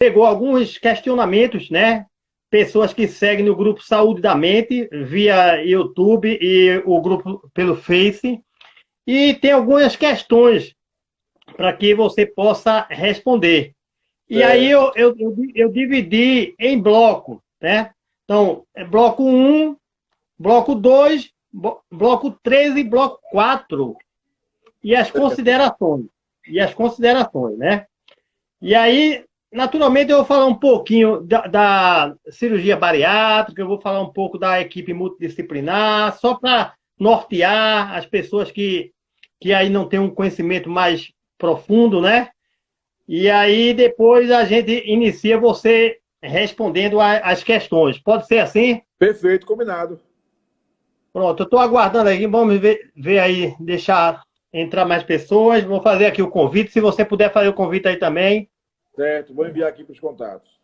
pegou alguns questionamentos, né? Pessoas que seguem no grupo Saúde da Mente, via YouTube e o grupo pelo Face. E tem algumas questões para que você possa responder. E aí Certo. eu dividi em bloco, né? Então, bloco um, bloco 2, bloco 3 e bloco 4. E as considerações. E as considerações, né? E aí, naturalmente, eu vou falar um pouquinho da cirurgia bariátrica, eu vou falar um pouco da equipe multidisciplinar, só para nortear as pessoas que aí não têm um conhecimento mais profundo, né? E aí, depois a gente inicia você respondendo as questões. Pode ser assim? Perfeito, combinado. Pronto, eu estou aguardando aqui. Vamos ver aí, deixar entrar mais pessoas. Vou fazer aqui o convite. Se você puder fazer o convite aí também. Certo, vou enviar aqui para os contatos.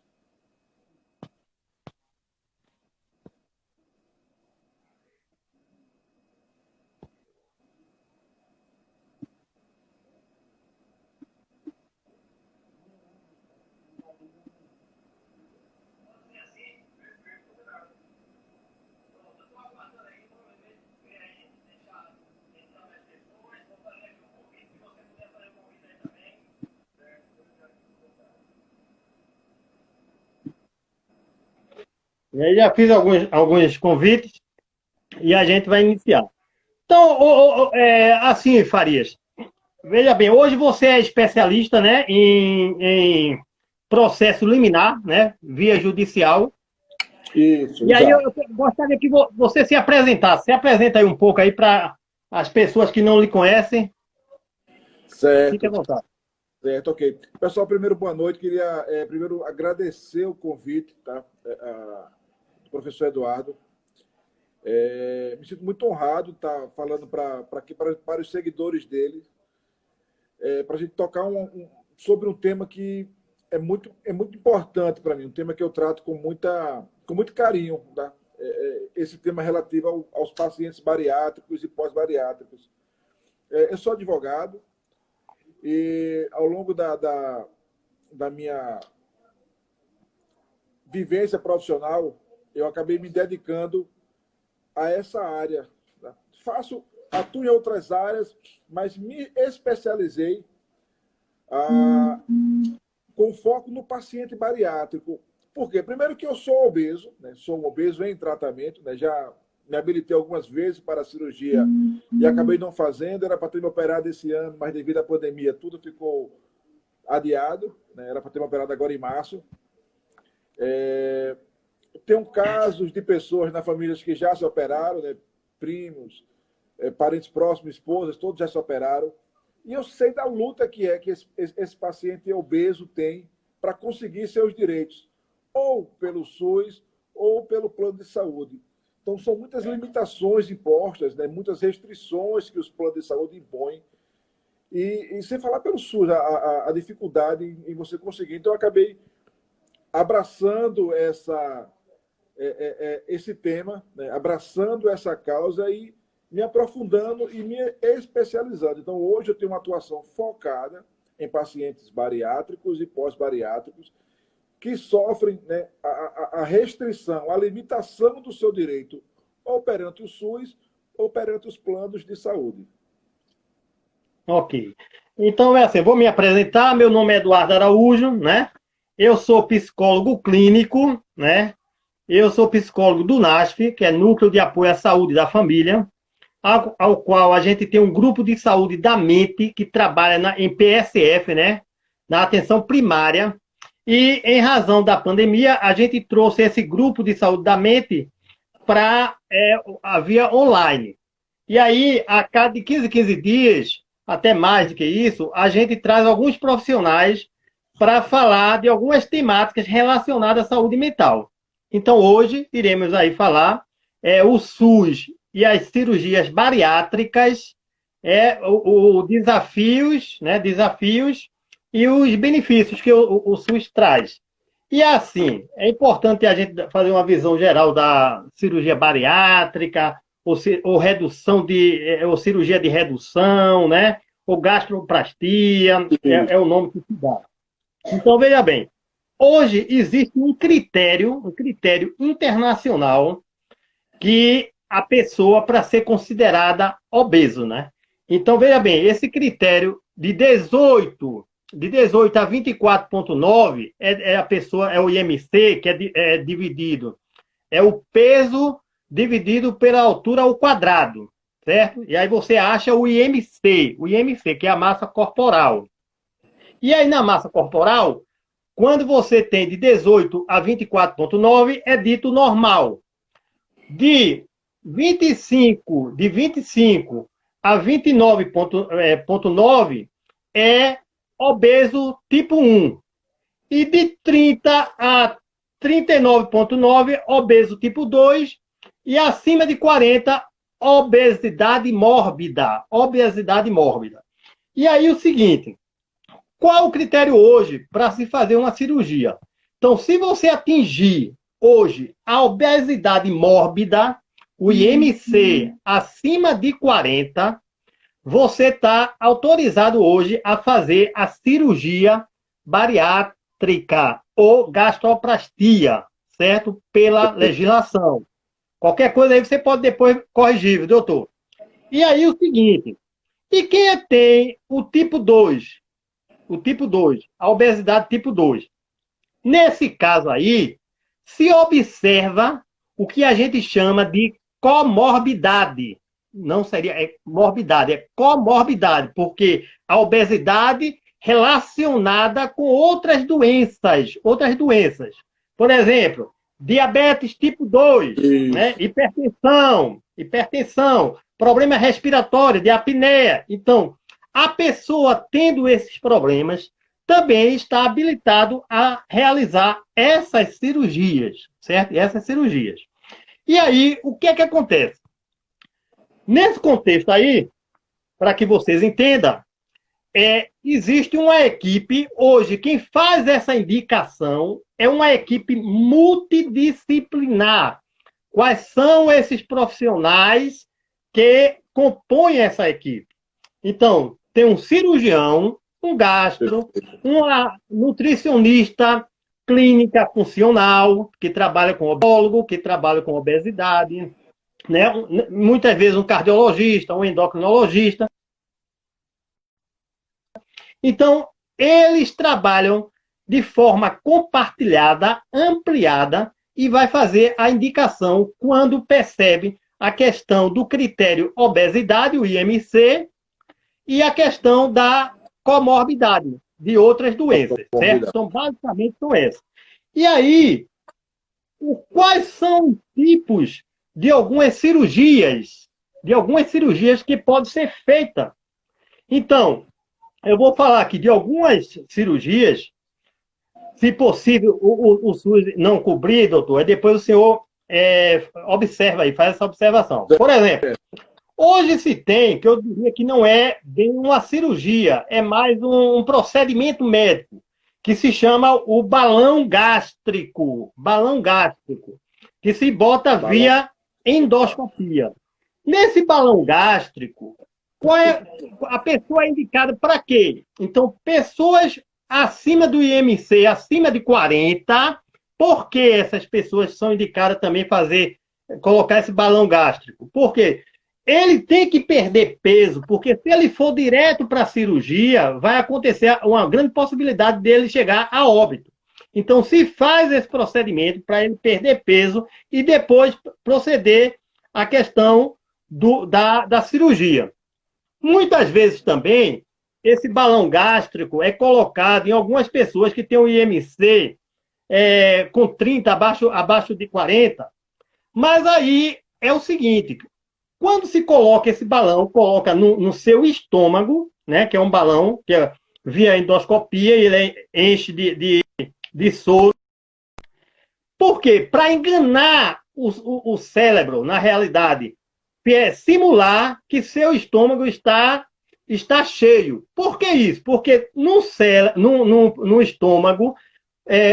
E aí já fiz alguns convites e a gente vai iniciar. Então, assim, Farias, veja bem, hoje você é especialista, né, em processo liminar, né, via judicial. Isso, E aí eu exato. gostaria que você se apresentasse. Se apresenta aí um pouco aí para as pessoas que não lhe conhecem. Fique à Certo, vontade. certo, ok. Pessoal, primeiro, boa noite. Queria primeiro agradecer o convite, tá? Do professor Eduardo. Me sinto muito honrado estar falando para os seguidores dele, para a gente tocar sobre um tema que é muito importante para mim, um tema que eu trato com muito carinho, tá? Esse tema relativo aos pacientes bariátricos e pós-bariátricos. Eu sou advogado e, ao longo da minha vivência profissional, eu acabei me dedicando a essa área. Tá? Atuo em outras áreas, mas me especializei com foco no paciente bariátrico. Por quê? Primeiro que eu sou obeso, né? Sou um obeso em tratamento, né? Já me habilitei algumas vezes para a cirurgia e acabei não fazendo. Era para ter me operado esse ano, mas devido à pandemia tudo ficou adiado. Né? Era para ter me operado agora em março. Tenho casos de pessoas na família que já se operaram, né? Primos, parentes próximos, esposas, todos já se operaram. E eu sei da luta que esse paciente obeso tem para conseguir seus direitos, ou pelo SUS, ou pelo plano de saúde. Então, são muitas limitações impostas, né? Muitas restrições que os planos de saúde impõem. E sem falar pelo SUS, a dificuldade em você conseguir. Então, eu acabei abraçando esse tema, né? Abraçando essa causa e me aprofundando e me especializando. Então, hoje eu tenho uma atuação focada em pacientes bariátricos e pós-bariátricos que sofrem, né, a restrição, a limitação do seu direito, ou perante o SUS, ou perante os planos de saúde. Ok. Então, é assim, vou me apresentar. Meu nome é Eduardo Araújo, né? Eu sou psicólogo clínico, né? Eu sou psicólogo do NASF, que é Núcleo de Apoio à Saúde da Família, ao qual a gente tem um grupo de saúde da mente que trabalha em PSF, né? Na atenção primária. E, em razão da pandemia, a gente trouxe esse grupo de saúde da mente para a via online. E aí, a cada 15 dias, até mais do que isso, a gente traz alguns profissionais para falar de algumas temáticas relacionadas à saúde mental. Então, hoje, iremos aí falar o SUS e as cirurgias bariátricas, desafios, né, desafios e os benefícios que o SUS traz. E assim, é importante a gente fazer uma visão geral da cirurgia bariátrica, ou redução ou cirurgia de redução, ou gastroplastia, é o nome que se dá. Então, veja bem, hoje existe um critério internacional que a pessoa, para ser considerada obeso, né? Então, veja bem, esse critério de 18 a 24,9 a pessoa, é o IMC, que é dividido, é o peso dividido pela altura ao quadrado, certo? E aí você acha o IMC, que é a massa corporal. E aí na massa corporal, quando você tem de 18 a 24,9, é dito normal. De 25 a 29,9 é obeso tipo 1. E de 30 a 39,9, obeso tipo 2. E acima de 40, obesidade mórbida. Obesidade mórbida. E aí o seguinte, qual o critério hoje para se fazer uma cirurgia? Então, se você atingir hoje a obesidade mórbida, o IMC acima de 40, você está autorizado hoje a fazer a cirurgia bariátrica ou gastroplastia, certo? Pela legislação. Qualquer coisa aí você pode depois corrigir, doutor. E aí o seguinte, e quem tem o tipo 2? O tipo 2, a obesidade tipo 2. Nesse caso aí, se observa o que a gente chama de comorbidade. Não seria morbidade, é comorbidade, porque a obesidade relacionada com outras doenças. Por exemplo, diabetes tipo 2, né? Hipertensão, problema respiratório, de apneia. Então, a pessoa tendo esses problemas também está habilitado a realizar essas cirurgias, certo? Essas cirurgias. E aí, o que é que acontece? Nesse contexto aí, para que vocês entendam, existe uma equipe, hoje, quem faz essa indicação é uma equipe multidisciplinar. Quais são esses profissionais que compõem essa equipe? Então, tem um cirurgião, um gastro, uma nutricionista clínica funcional, que trabalha com obólogo, que trabalha com obesidade, né? Muitas vezes um cardiologista, um endocrinologista. Então, eles trabalham de forma compartilhada, ampliada, e vai fazer a indicação quando percebe a questão do critério obesidade, o IMC, e a questão da comorbidade de outras doenças, certo? Então, basicamente, são essas. E aí, quais são os tipos de algumas cirurgias que podem ser feitas? Então, eu vou falar aqui de algumas cirurgias, se possível, o SUS não cobrir, doutor, aí depois o senhor observa aí, faz essa observação. Por exemplo, hoje se tem, que eu diria que não é bem uma cirurgia, é mais um procedimento médico, que se chama o balão gástrico, que se bota via endoscopia. Nesse balão gástrico, a pessoa é indicada para quê? Então, pessoas acima do IMC, acima de 40, por que essas pessoas são indicadas também colocar esse balão gástrico? Por quê? Ele tem que perder peso, porque se ele for direto para a cirurgia, vai acontecer uma grande possibilidade dele chegar a óbito. Então, se faz esse procedimento para ele perder peso e depois proceder à questão da cirurgia. Muitas vezes também, esse balão gástrico é colocado em algumas pessoas que têm um IMC com 30, abaixo de 40. Mas aí é o seguinte, quando se coloca esse balão, coloca no seu estômago, né, que é um balão que é via endoscopia, ele enche de soro. Por quê? Para enganar o cérebro, na realidade, simular que seu estômago está cheio. Por que isso? Porque no estômago,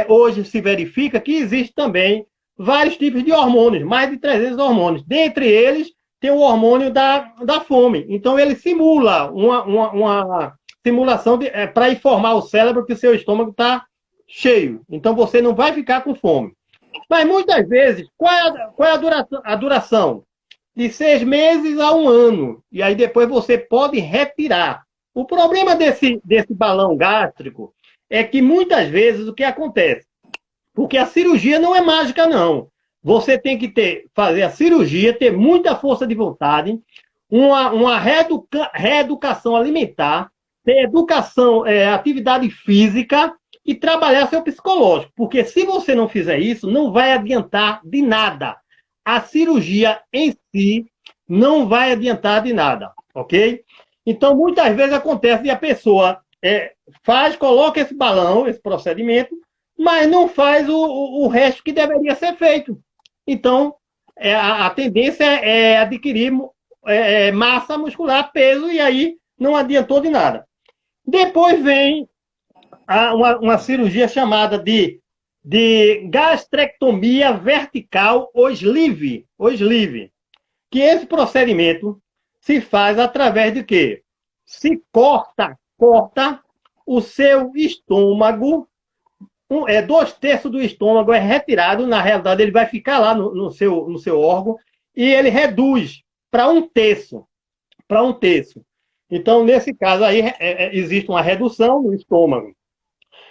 hoje se verifica que existe também vários tipos de hormônios, mais de 300 hormônios. Dentre eles, tem o hormônio da fome. Então, ele simula uma simulação para informar o cérebro que o seu estômago está cheio. Então você não vai ficar com fome. Mas muitas vezes, qual é a duração? De 6 meses a 1 ano. E aí depois você pode retirar. O problema desse balão gástrico é que muitas vezes o que acontece? Porque a cirurgia não é mágica, não. Você tem que fazer a cirurgia, ter muita força de vontade, uma reeducação alimentar, ter educação, atividade física e trabalhar seu psicológico. Porque se você não fizer isso, não vai adiantar de nada. A cirurgia em si não vai adiantar de nada, ok? Então, muitas vezes acontece de a pessoa coloca esse balão, esse procedimento, mas não faz o resto que deveria ser feito. Então, a tendência é adquirir massa muscular, peso, e aí não adiantou de nada. Depois vem uma cirurgia chamada de gastrectomia vertical ou sleeve, que esse procedimento se faz através de quê? Se corta o seu estômago, 2/3 do estômago é retirado, na realidade ele vai ficar lá no seu órgão, e ele reduz para 1/3. Então, nesse caso aí, existe uma redução no estômago.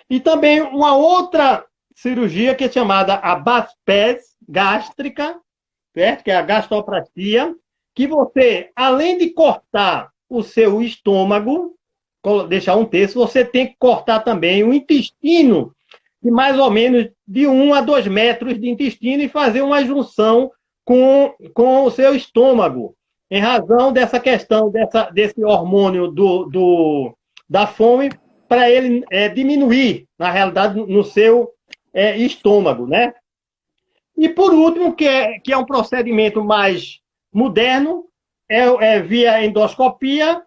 E também uma outra cirurgia que é chamada a BASPES gástrica, certo? Que é a gastroplastia, que você, além de cortar o seu estômago, deixar 1/3, você tem que cortar também o intestino, de mais ou menos de 1 a 2 metros de intestino, e fazer uma junção com o seu estômago, em razão dessa questão, desse hormônio da fome, para ele diminuir, na realidade, no seu estômago, né? E por último, que é um procedimento mais moderno, é via endoscopia,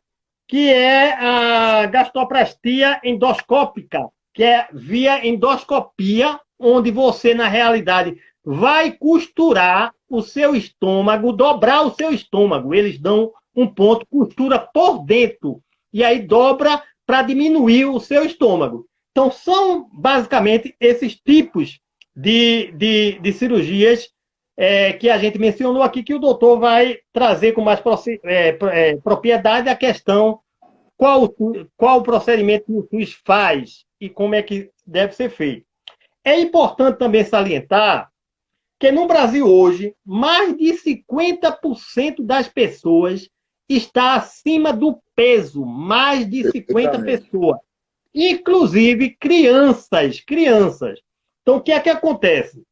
que é a gastroplastia endoscópica, que é via endoscopia, onde você, na realidade, vai costurar o seu estômago, dobrar o seu estômago. Eles dão um ponto, costura por dentro, e aí dobra para diminuir o seu estômago. Então, são basicamente esses tipos de cirurgias que a gente mencionou aqui, que o doutor vai trazer com mais propriedade a questão qual o procedimento que o SUS faz e como é que deve ser feito. É importante também salientar que no Brasil hoje, mais de 50% das pessoas está acima do peso, mais de 50 pessoas, inclusive crianças. Então, o que é que acontece?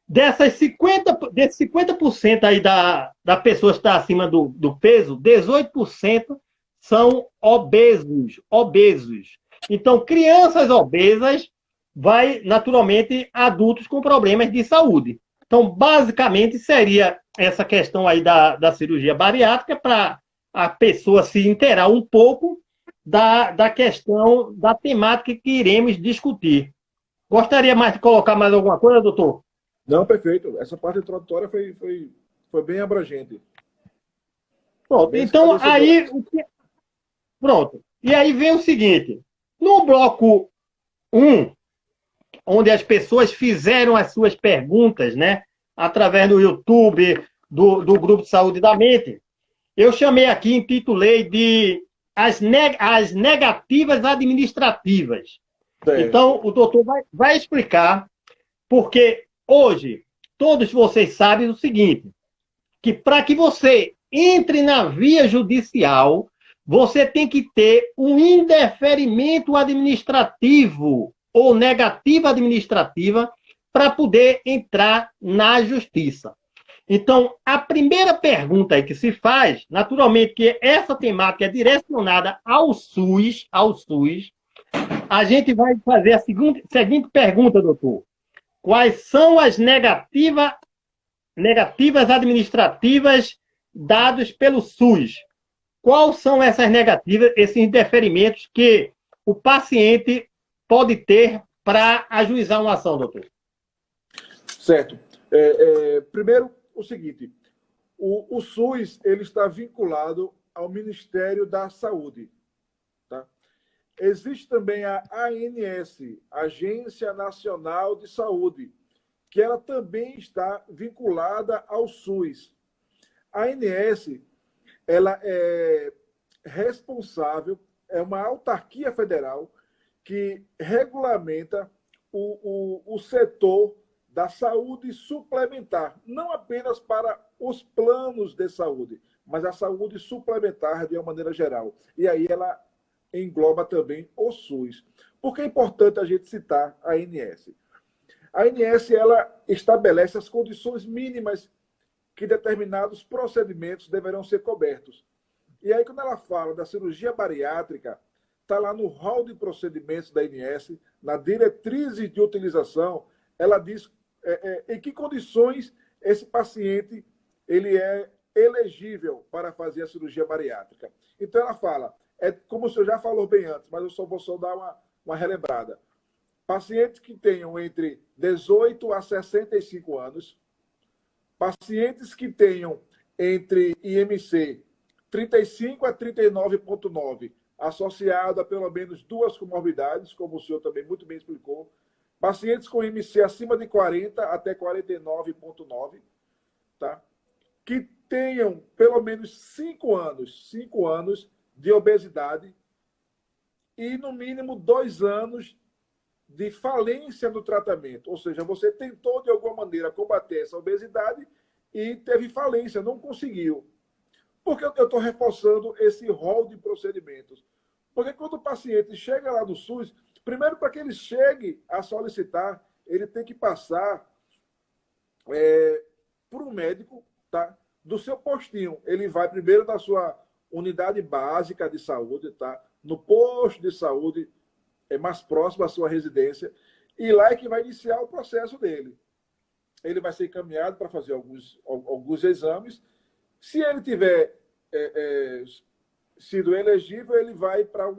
Desses 50% aí da pessoa que está acima do peso, 18% são obesos. Então, crianças obesas vai, naturalmente, adultos com problemas de saúde. Então, basicamente, seria essa questão aí da cirurgia bariátrica, para a pessoa se inteirar um pouco da questão, da temática que iremos discutir. Gostaria mais de colocar mais alguma coisa, doutor? Não, perfeito. Essa parte introdutória foi bem abrangente. Pronto. Bem então, aí... Pronto. E aí vem o seguinte. No bloco 1, onde as pessoas fizeram as suas perguntas, né, através do YouTube, do Grupo de Saúde da Mente, eu chamei aqui, intitulei de as negativas administrativas. Então, o doutor vai explicar, porque hoje, todos vocês sabem o seguinte, que para que você entre na via judicial, você tem que ter um indeferimento administrativo ou negativa administrativa para poder entrar na justiça. Então, a primeira pergunta que se faz, naturalmente que essa temática é direcionada ao SUS, a gente vai fazer a seguinte pergunta, doutor. Quais são as negativas administrativas dadas pelo SUS? Quais são essas negativas, esses indeferimentos que o paciente pode ter para ajuizar uma ação, doutor? Certo. Primeiro, o seguinte, o SUS ele está vinculado ao Ministério da Saúde. Tá? existe também a ANS, Agência Nacional de Saúde, que ela também está vinculada ao SUS. A ANS, ela é responsável, é uma autarquia federal que regulamenta o setor da saúde suplementar, não apenas para os planos de saúde, mas a saúde suplementar de uma maneira geral. E aí ela engloba também o SUS. Por que é importante a gente citar a ANS? A ANS ela estabelece as condições mínimas que determinados procedimentos deverão ser cobertos. E aí, quando ela fala da cirurgia bariátrica, está lá no rol de procedimentos da ANS, na diretrizes de utilização, ela diz em que condições esse paciente ele é elegível para fazer a cirurgia bariátrica. Então, ela fala, é como o senhor já falou bem antes, mas eu só vou dar uma relembrada. Pacientes que tenham entre 18 a 65 anos, pacientes que tenham entre IMC 35 a 39,9, associado a pelo menos 2 comorbidades, como o senhor também muito bem explicou, pacientes com IMC acima de 40 até 49,9, tá? Que tenham pelo menos 5 anos de obesidade e, no mínimo, 2 anos de falência no tratamento. Ou seja, você tentou, de alguma maneira, combater essa obesidade e teve falência, não conseguiu. Por que eu estou reforçando esse rol de procedimentos? Porque quando o paciente chega lá no SUS, primeiro, para que ele chegue a solicitar, ele tem que passar por um médico, tá? Do seu postinho. Ele vai primeiro na sua unidade básica de saúde, tá? No posto de saúde mais próximo à sua residência, e lá é que vai iniciar o processo dele. Ele vai ser encaminhado para fazer alguns exames. Se ele tiver sido elegível, ele vai para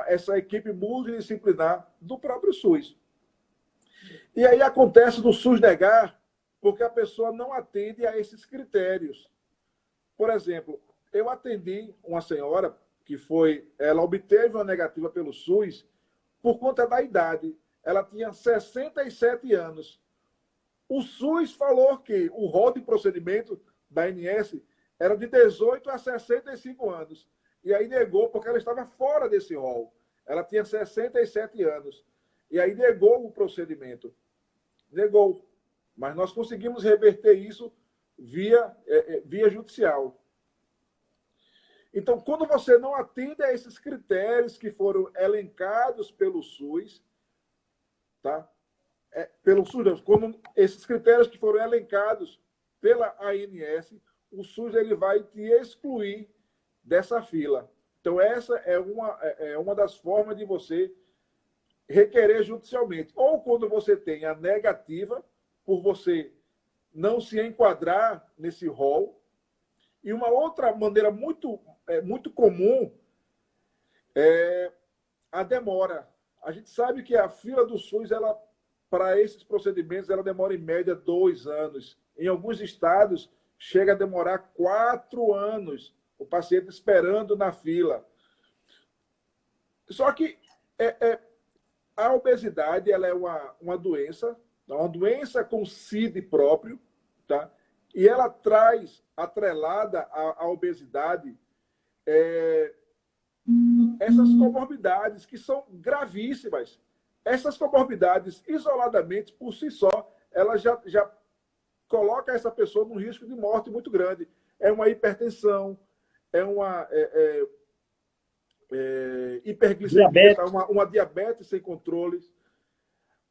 essa equipe multidisciplinar do próprio SUS. E aí acontece do SUS negar, porque a pessoa não atende a esses critérios. Por exemplo, eu atendi uma senhora ela obteve uma negativa pelo SUS por conta da idade. Ela tinha 67 anos. O SUS falou que o rol de procedimento da ANS era de 18 a 65 anos. E aí negou, porque ela estava fora desse rol. Ela tinha 67 anos. E aí negou o procedimento. Negou. Mas nós conseguimos reverter isso via judicial. Então, quando você não atende a esses critérios que foram elencados pelo SUS, tá? Pelo SUS, quando esses critérios que foram elencados pela ANS, o SUS ele vai te excluir dessa fila. Então, essa é uma das formas de você requerer judicialmente. Ou quando você tem a negativa, por você não se enquadrar nesse rol. E uma outra maneira muito comum é a demora. A gente sabe que a fila do SUS, para esses procedimentos, ela demora em média 2 anos. Em alguns estados, chega a demorar 4 anos o paciente esperando na fila. Só que a obesidade ela é uma doença com CID próprio, tá? E ela traz, atrelada à obesidade, essas comorbidades que são gravíssimas. Essas comorbidades, isoladamente, por si só, ela já coloca essa pessoa num risco de morte muito grande. É uma hipertensão, é uma hiperglicemia, uma diabetes sem controles.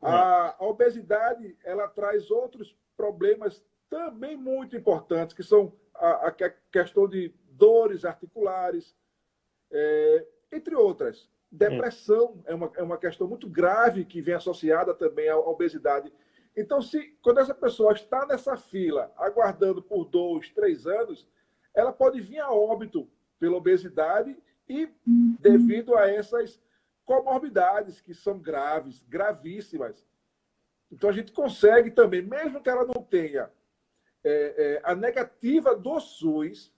A obesidade ela traz outros problemas também muito importantes, que são a questão de dores articulares, entre outras. Depressão é uma questão muito grave que vem associada também à obesidade. Então, quando essa pessoa está nessa fila, aguardando por 2, 3 anos, ela pode vir a óbito pela obesidade e devido a essas comorbidades que são graves, gravíssimas. Então, a gente consegue também, mesmo que ela não tenha a negativa do SUS,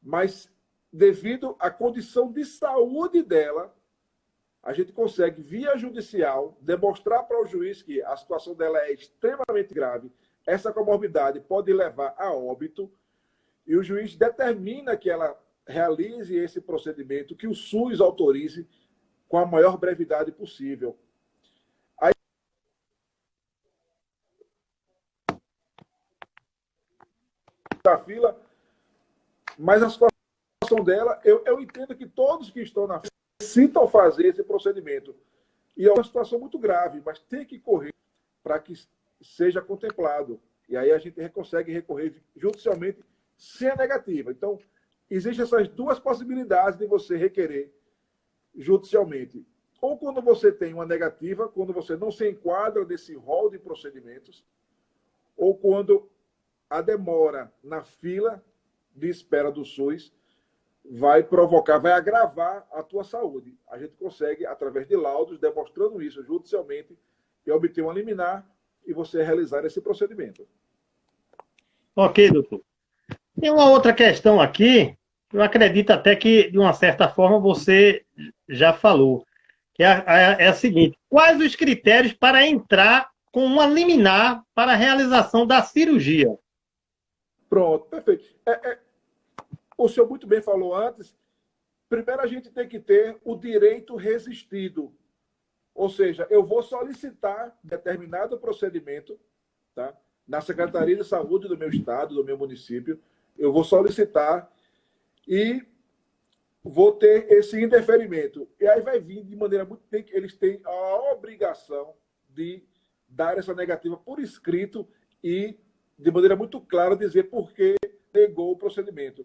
mas devido à condição de saúde dela, a gente consegue, via judicial, demonstrar para o juiz que a situação dela é extremamente grave, essa comorbidade pode levar a óbito, e o juiz determina que ela realize esse procedimento, que o SUS autorize com a maior brevidade possível. Aí, na fila, mas a situação dela, eu entendo que todos que estão na fila necessitam fazer esse procedimento. E é uma situação muito grave, mas tem que correr para que seja contemplado. E aí a gente consegue recorrer judicialmente sem a negativa. Então, existem essas duas possibilidades de você requerer judicialmente. Ou quando você tem uma negativa, quando você não se enquadra nesse rol de procedimentos, ou quando a demora na fila de espera do SUS vai provocar, vai agravar a tua saúde. A gente consegue, através de laudos, demonstrando isso judicialmente, e obter uma liminar e você realizar esse procedimento. Ok, doutor. Tem uma outra questão aqui, eu acredito até que, de uma certa forma, você já falou, que é a seguinte: quais os critérios para entrar com uma liminar para a realização da cirurgia? Pronto, perfeito. O senhor muito bem falou antes, primeiro a gente tem que ter o direito resistido. Ou seja, eu vou solicitar determinado procedimento, tá? Na Secretaria de Saúde do meu estado, do meu município, eu vou solicitar e vou ter esse indeferimento. E aí vai vir de maneira muito... Eles têm a obrigação de dar essa negativa por escrito e, de maneira muito clara, dizer por que negou o procedimento.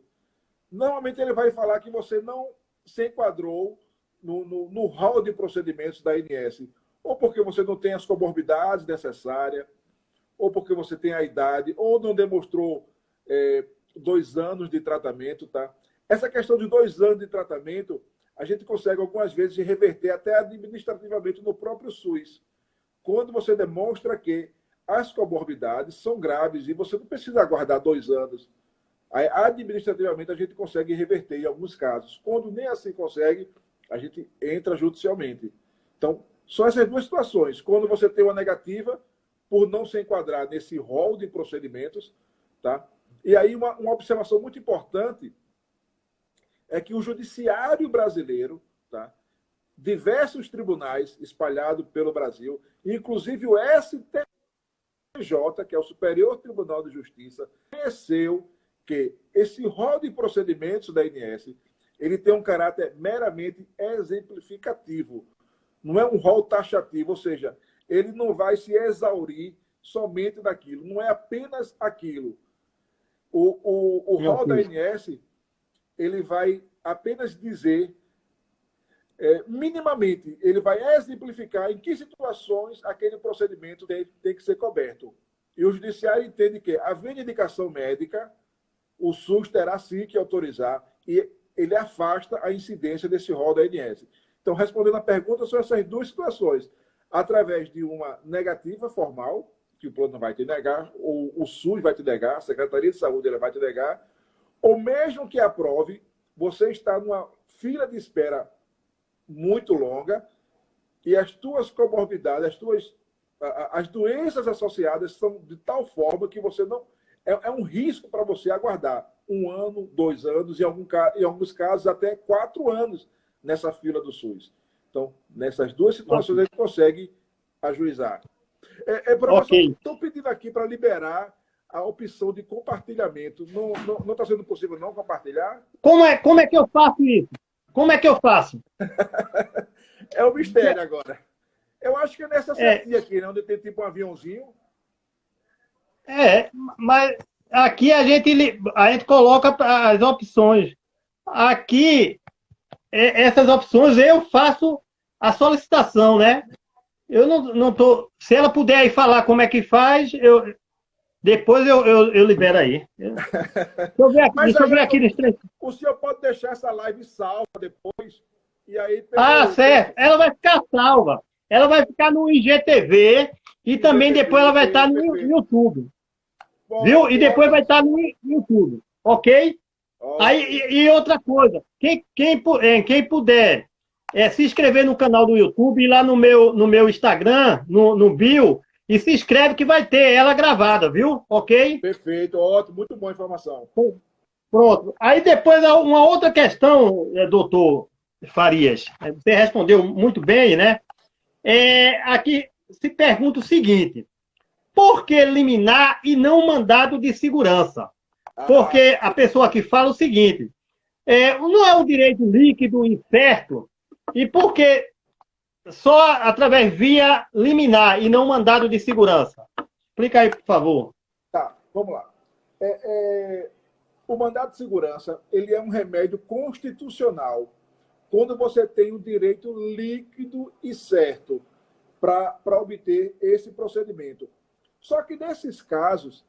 Normalmente ele vai falar que você não se enquadrou no hall de procedimentos da ANS, ou porque você não tem as comorbidades necessárias, ou porque você tem a idade, ou não demonstrou 2 anos de tratamento. Tá? Essa questão de 2 anos de tratamento, a gente consegue algumas vezes reverter até administrativamente no próprio SUS, quando você demonstra que as comorbidades são graves e você não precisa aguardar 2 anos. Aí, administrativamente, a gente consegue reverter em alguns casos. Quando nem assim consegue, a gente entra judicialmente. Então, são essas duas situações. Quando você tem uma negativa por não se enquadrar nesse rol de procedimentos, tá? E aí uma observação muito importante é que o judiciário brasileiro, tá? Diversos tribunais espalhados pelo Brasil, inclusive o STJ, que é o Superior Tribunal de Justiça, reconheceu que esse rol de procedimentos da ANS, ele tem um caráter meramente exemplificativo. Não é um rol taxativo, ou seja, ele não vai se exaurir somente daquilo. Não é apenas aquilo. O rol da ANS, ele vai apenas dizer, minimamente, ele vai exemplificar em que situações aquele procedimento tem que ser coberto. E o judiciário entende que, havendo indicação médica, o SUS terá sim que autorizar e ele afasta a incidência desse rol da ANS. Então, respondendo à pergunta, são essas duas situações. Através de uma negativa formal, que o plano vai te negar, ou o SUS vai te negar, a Secretaria de Saúde vai te negar, ou mesmo que aprove, você está numa fila de espera muito longa e as tuas comorbidades, as doenças associadas são de tal forma que você não... É um risco para você aguardar 1 ano, 2 anos, em alguns casos até 4 anos nessa fila do SUS. Então, nessas duas situações, a gente consegue ajuizar. Professor, estou pedindo aqui para liberar a opção de compartilhamento. Não está sendo possível não compartilhar? Como é que eu faço isso? Como é que eu faço? É um mistério agora. Eu acho que é nessa setinha aqui, né, onde tem tipo um aviãozinho. Mas aqui a gente coloca as opções. Aqui, essas opções, eu faço a solicitação, né? Eu não tô... Se ela puder aí falar como é que faz, depois eu libero aí. Deixa eu ver aqui nos três. O senhor pode deixar essa live salva depois? E aí, certo. Ela vai ficar salva. Ela vai ficar no IGTV e também depois ela vai estar no YouTube. Bom, viu? E depois vai estar no YouTube. Ok? Aí, e outra coisa, quem puder se inscrever no canal do YouTube, ir lá no meu Instagram, no bio, e se inscreve que vai ter ela gravada, viu? Ok? Perfeito, ótimo, muito boa informação. Pronto. Aí depois, uma outra questão, doutor Farias, você respondeu muito bem, né? Aqui se pergunta o seguinte: por que liminar e não mandado de segurança? Ah, Porque a pessoa que fala o seguinte: não é um direito líquido e certo, e por que só através via liminar e não mandado de segurança? Explica aí, por favor. tá, vamos lá. O mandado de segurança ele é um remédio constitucional quando você tem o direito líquido e certo para obter esse procedimento. Só que nesses casos,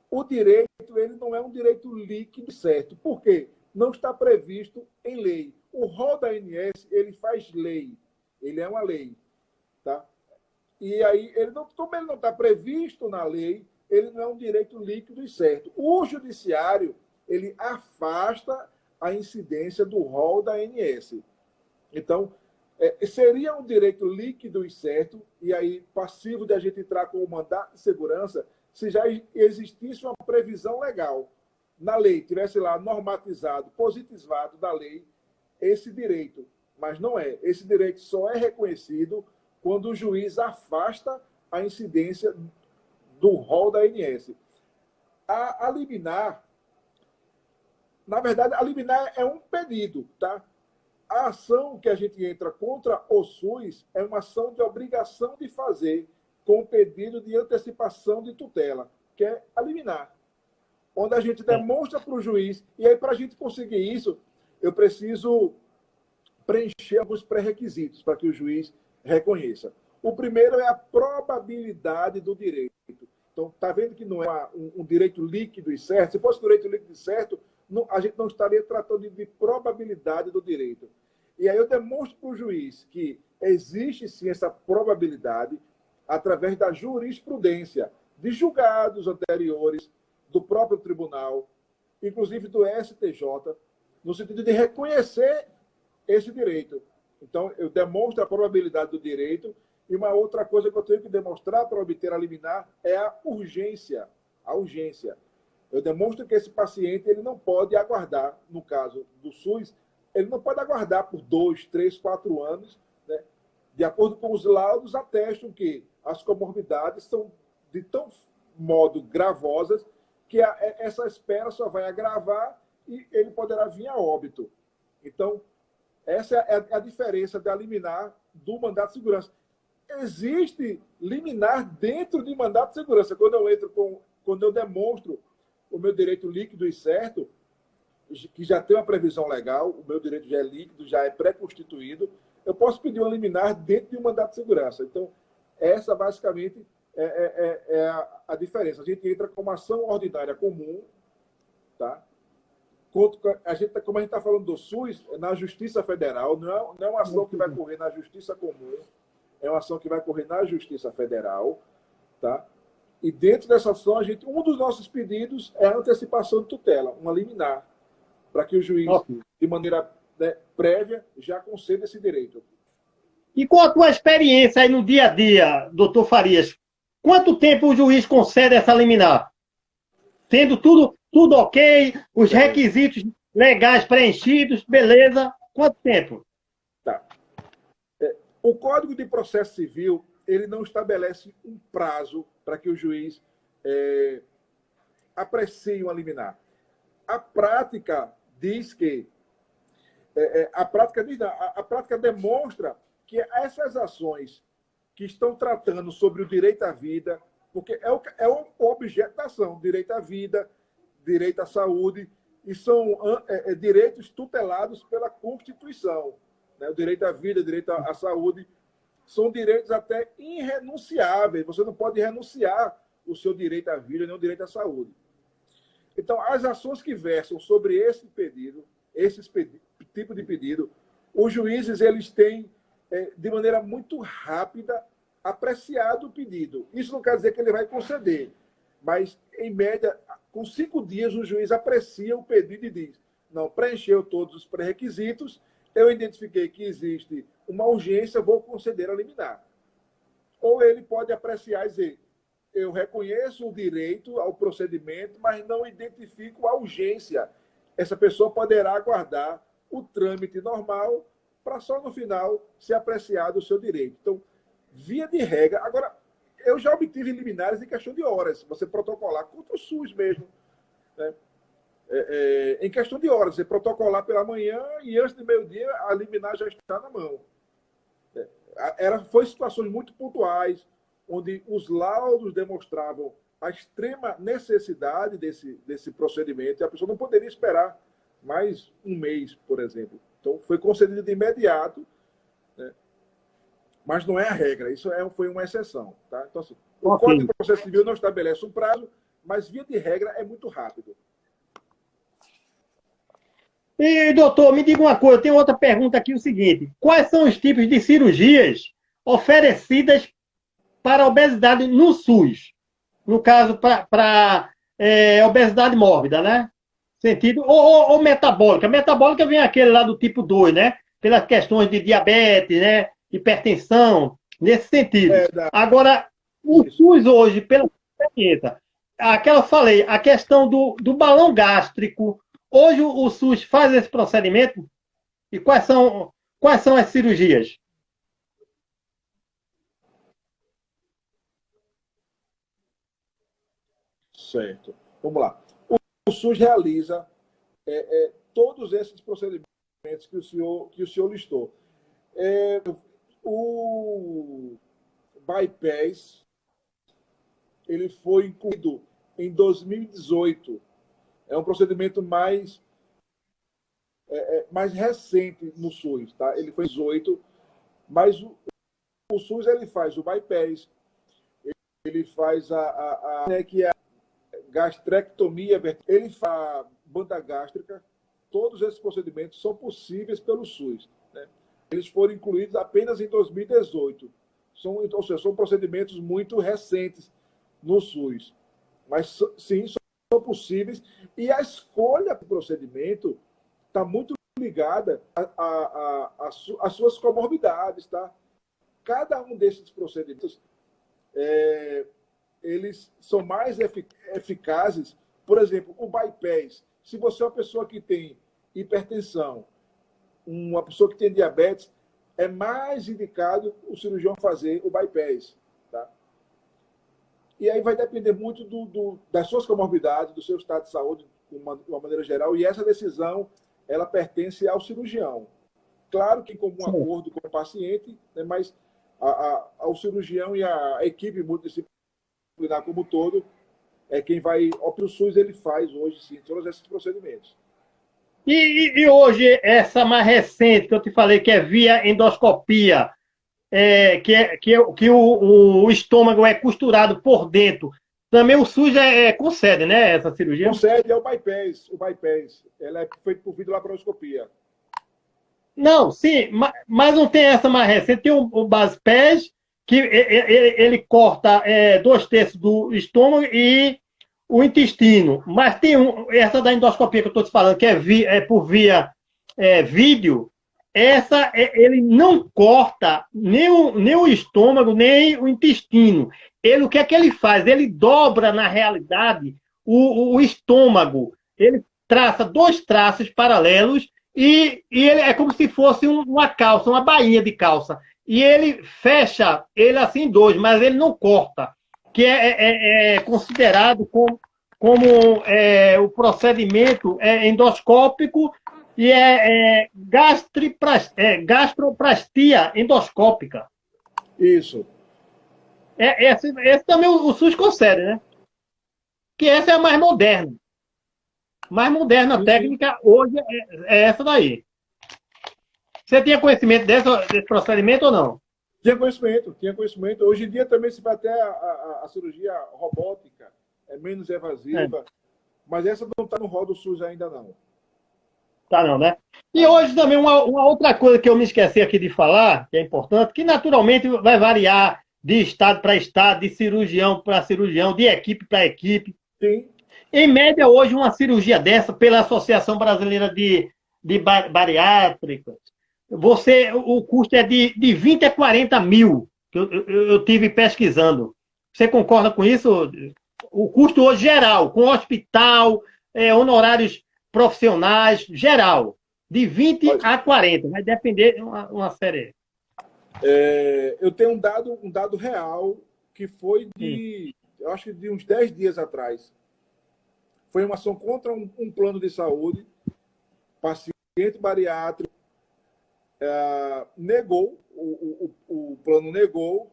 o direito ele não é um direito líquido e certo. Por quê? Não está previsto em lei. O rol da ANS ele faz lei. Ele é uma lei. Tá? E aí, como ele não está previsto na lei, ele não é um direito líquido e certo. O judiciário ele afasta a incidência do rol da ANS. Então, seria um direito líquido e certo, e aí passivo de a gente entrar com o mandato de segurança, se já existisse uma previsão legal na lei, tivesse lá normatizado, positivado da lei esse direito. Mas não é. Esse direito só é reconhecido quando o juiz afasta a incidência do rol da ANS. A liminar, na verdade, a liminar é um pedido, tá? A ação que a gente entra contra o SUS é uma ação de obrigação de fazer com pedido de antecipação de tutela, que é a liminar. Onde a gente demonstra para o juiz, e aí para a gente conseguir isso, eu preciso preencher alguns pré-requisitos para que o juiz reconheça. O primeiro é a probabilidade do direito. Então, está vendo que não é um direito líquido e certo? Se fosse direito líquido e certo, a gente não estaria tratando de probabilidade do direito. E aí eu demonstro para o juiz que existe sim essa probabilidade através da jurisprudência de julgados anteriores do próprio tribunal, inclusive do STJ, no sentido de reconhecer esse direito. Então, eu demonstro a probabilidade do direito. E uma outra coisa que eu tenho que demonstrar para obter a liminar é a urgência. A urgência. Eu demonstro que esse paciente ele não pode aguardar, no caso do SUS, ele não pode aguardar por 2, 3, 4 anos. Né? De acordo com os laudos, atestam que as comorbidades são de tão modo gravosas que essa espera só vai agravar e ele poderá vir a óbito. Então, essa é a diferença da liminar do mandato de segurança. Existe liminar dentro de mandato de segurança. Quando eu demonstro o meu direito líquido e certo, que já tem uma previsão legal, o meu direito já é líquido, já é pré-constituído, eu posso pedir uma liminar dentro de um mandato de segurança. Então, essa basicamente é a diferença. A gente entra com uma ação ordinária comum, tá? Como a gente está falando do SUS, na Justiça Federal, não é uma ação que vai correr na Justiça Comum, é uma ação que vai correr na Justiça Federal, tá? E dentro dessa ação, um dos nossos pedidos é a antecipação de tutela, uma liminar, para que o juiz, de maneira prévia, já conceda esse direito. E com a tua experiência aí no dia a dia, doutor Farias, quanto tempo o juiz concede essa liminar? Tendo tudo ok, os requisitos legais preenchidos, beleza, quanto tempo? Tá. O Código de Processo Civil ele não estabelece um prazo para que o juiz aprecie uma liminar. A prática diz que a prática demonstra que essas ações que estão tratando sobre o direito à vida, porque é o objeto da ação, direito à vida, direito à saúde, e são direitos tutelados pela Constituição. Né? O direito à vida, o direito à saúde, são direitos até irrenunciáveis. Você não pode renunciar o seu direito à vida nem o direito à saúde. Então, as ações que versam sobre esse tipo de pedido, os juízes eles têm, de maneira muito rápida, apreciado o pedido. Isso não quer dizer que ele vai conceder, mas, em média, com 5 dias, o juiz aprecia o pedido e diz: não preencheu todos os pré-requisitos, eu identifiquei que existe uma urgência, vou conceder a liminar. Ou ele pode apreciar e dizer, eu reconheço o direito ao procedimento, mas não identifico a urgência. Essa pessoa poderá aguardar o trâmite normal para só no final ser apreciado o seu direito. Então, via de regra... Agora, eu já obtive liminares em questão de horas, você protocolar contra o SUS mesmo, né? Em questão de horas, você protocolar pela manhã e antes do meio-dia a liminar já está na mão. Foi situações muito pontuais, onde os laudos demonstravam a extrema necessidade desse procedimento e a pessoa não poderia esperar mais um mês, por exemplo. Então, foi concedido de imediato, né? Mas não é a regra, isso foi uma exceção. Tá? Então, assim, o Código de Processo Civil não estabelece um prazo, mas, via de regra, é muito rápido. E, doutor, me diga uma coisa, tem outra pergunta aqui, o seguinte, quais são os tipos de cirurgias oferecidas para a obesidade no SUS? No caso, para obesidade mórbida, né? Sentido, ou metabólica. Metabólica vem aquele lá do tipo 2, né? Pelas questões de diabetes, né? Hipertensão, nesse sentido. Agora, o SUS hoje, pela experiência, aquela eu falei, a questão do balão gástrico, hoje o SUS faz esse procedimento? E quais são as cirurgias? Certo. Vamos lá. O SUS realiza todos esses procedimentos que o senhor listou. O bypass ele foi incluído em 2018. É um procedimento mais recente no SUS, tá? Ele foi 18, mas o SUS ele faz o bypass, ele faz que é a gastrectomia, ele faz a banda gástrica. Todos esses procedimentos são possíveis pelo SUS, né? Eles foram incluídos apenas em 2018. Ou seja, são procedimentos muito recentes no SUS. Mas, sim, são possíveis. E a escolha do procedimento está muito ligada às suas comorbidades. Tá? Cada um desses procedimentos eles são mais eficazes. Por exemplo, o bypass. Se você é uma pessoa que tem hipertensão, uma pessoa que tem diabetes, é mais indicado o cirurgião fazer o bypass. Tá? E aí vai depender muito das suas comorbidades, do seu estado de saúde, de uma maneira geral, e essa decisão ela pertence ao cirurgião. Claro que com um acordo com o paciente, né, mas ao cirurgião e a equipe multidisciplinar como um todo é quem vai... O SUS ele faz hoje, sim, todos esses procedimentos. E hoje, essa mais recente, que eu te falei, que é via endoscopia, que o estômago é costurado por dentro, também o SUS concede, né, essa cirurgia? Concede, é o bypass. O bypass, ela é feito por videolaparoscopia. Não, sim, mas não tem essa mais recente, tem o BASPES, que ele corta 2/3 do estômago e o intestino, mas tem essa da endoscopia que eu estou te falando, que é por via vídeo, essa ele não corta nem o estômago, nem o intestino. O que é que ele faz? Ele dobra, na realidade, o estômago. Ele traça 2 traços paralelos e ele é como se fosse uma calça, uma bainha de calça. E ele fecha ele assim em 2, mas ele não corta, que é considerado como o procedimento endoscópico e gastroplastia endoscópica. Isso. Esse também o SUS concede, né? Que essa é a mais moderna. Mais moderna a técnica hoje é essa daí. Você tinha conhecimento desse procedimento ou não? Tinha conhecimento. Hoje em dia também se faz até a cirurgia robótica, é menos evasiva, mas essa não está no rol do SUS ainda não. Tá não, né? E hoje também uma outra coisa que eu me esqueci aqui de falar, que é importante, que naturalmente vai variar de estado para estado, de cirurgião para cirurgião, de equipe para equipe. Sim. Em média, hoje, uma cirurgia dessa, pela Associação Brasileira de Bariátricas, o custo é de 20 a 40 mil, que eu tive pesquisando. Você concorda com isso? O custo hoje geral, com hospital, honorários profissionais, geral, de 20 a 40, vai depender de uma série. Eu tenho um dado real que foi eu acho que de uns 10 dias atrás. Foi uma ação contra um plano de saúde, paciente bariátrico, negou, o plano negou,